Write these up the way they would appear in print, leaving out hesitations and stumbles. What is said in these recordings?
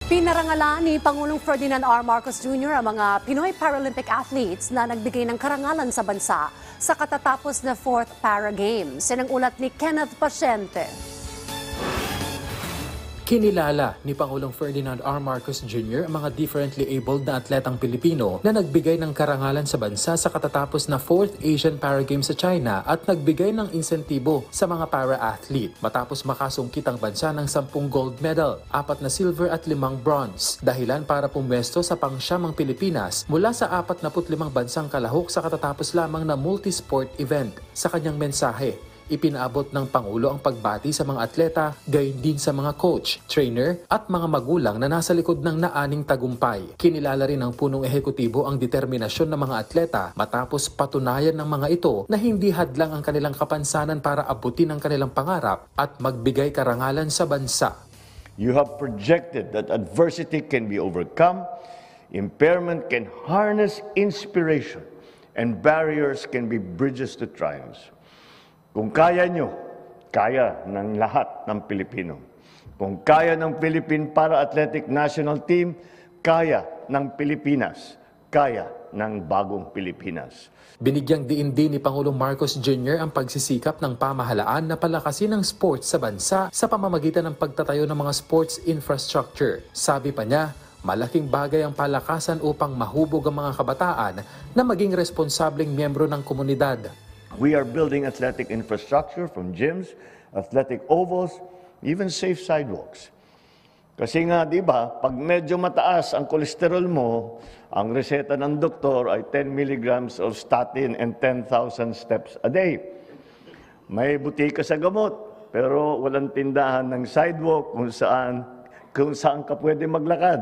Pinarangalan ni Pangulong Ferdinand R. Marcos Jr. ang mga Pinoy Paralympic athletes na nagbigay ng karangalan sa bansa sa katatapos na 4th Para Games. Yan ang ulat ni Kenneth Paciente. Kinilala ni Pangulong Ferdinand R. Marcos Jr. ang mga differently abled na atletang Pilipino na nagbigay ng karangalan sa bansa sa katatapos na 4th Asian Para Games sa China at nagbigay ng insentibo sa mga para-athlete matapos makasungkit ang bansa ng 10 gold medal, 4 na silver at 5 bronze. Dahilan para pumwesto sa pangsyamang Pilipinas mula sa 45 bansang kalahok sa katatapos lamang na multi-sport event. Sa kanyang mensahe, ipinaabot ng Pangulo ang pagbati sa mga atleta, gayon din sa mga coach, trainer at mga magulang na nasa likod ng naaning tagumpay. Kinilala rin ng punong ehekutibo ang determinasyon ng mga atleta matapos patunayan ng mga ito na hindi hadlang ang kanilang kapansanan para abutin ang kanilang pangarap at magbigay karangalan sa bansa. You have projected that adversity can be overcome, impairment can harness inspiration, and barriers can be bridges to triumphs. Kung kaya nyo, kaya ng lahat ng Pilipino. Kung kaya ng Philippine Para-Athletic National Team, kaya ng Pilipinas, kaya ng bagong Pilipinas. Binigyang diin din ni Pangulong Marcos Jr. ang pagsisikap ng pamahalaan na palakasin ang sports sa bansa sa pamamagitan ng pagtatayo ng mga sports infrastructure. Sabi pa niya, malaking bagay ang palakasan upang mahubog ang mga kabataan na maging responsableng miyembro ng komunidad. We are building athletic infrastructure from gyms, athletic ovals, even safe sidewalks. Kasi nga, di ba, pag medyo mataas ang kolesterol mo, ang reseta ng doktor ay 10 milligrams of statin and 10,000 steps a day. May butika sa gamot, pero walang tindahan ng sidewalk kung saan ka pwede maglakad.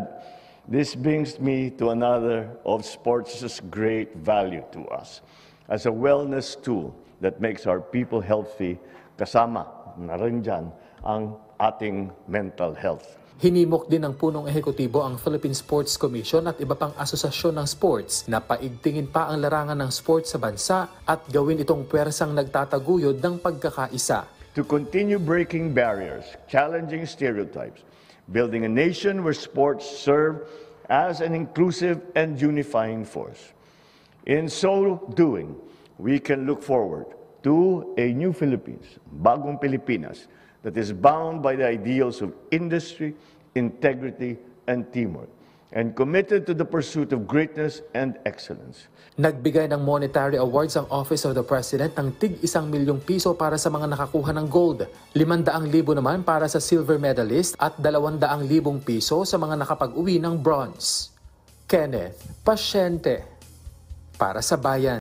This brings me to another of sports' great value to us. As a wellness tool that makes our people healthy, kasama na rin dyan ang ating mental health. Hinimok din ng punong ehekutibo ang Philippine Sports Commission at iba pang asosasyon ng sports na paigtingin pa ang larangan ng sports sa bansa at gawin itong pwersang nagtataguyod ng pagkakaisa. To continue breaking barriers, challenging stereotypes, building a nation where sports serve as an inclusive and unifying force. In so doing, we can look forward to a new Philippines, bagong Pilipinas, that is bound by the ideals of industry, integrity, and teamwork, and committed to the pursuit of greatness and excellence. Nagbigay ng monetary awards ang Office of the President ng tig 1 milyong piso para sa mga nakakuha ng gold, 500,000 naman para sa silver medalist at 200,000 piso sa mga nakapag-uwi ng bronze. Kenneth Paciente, para sa Bayan.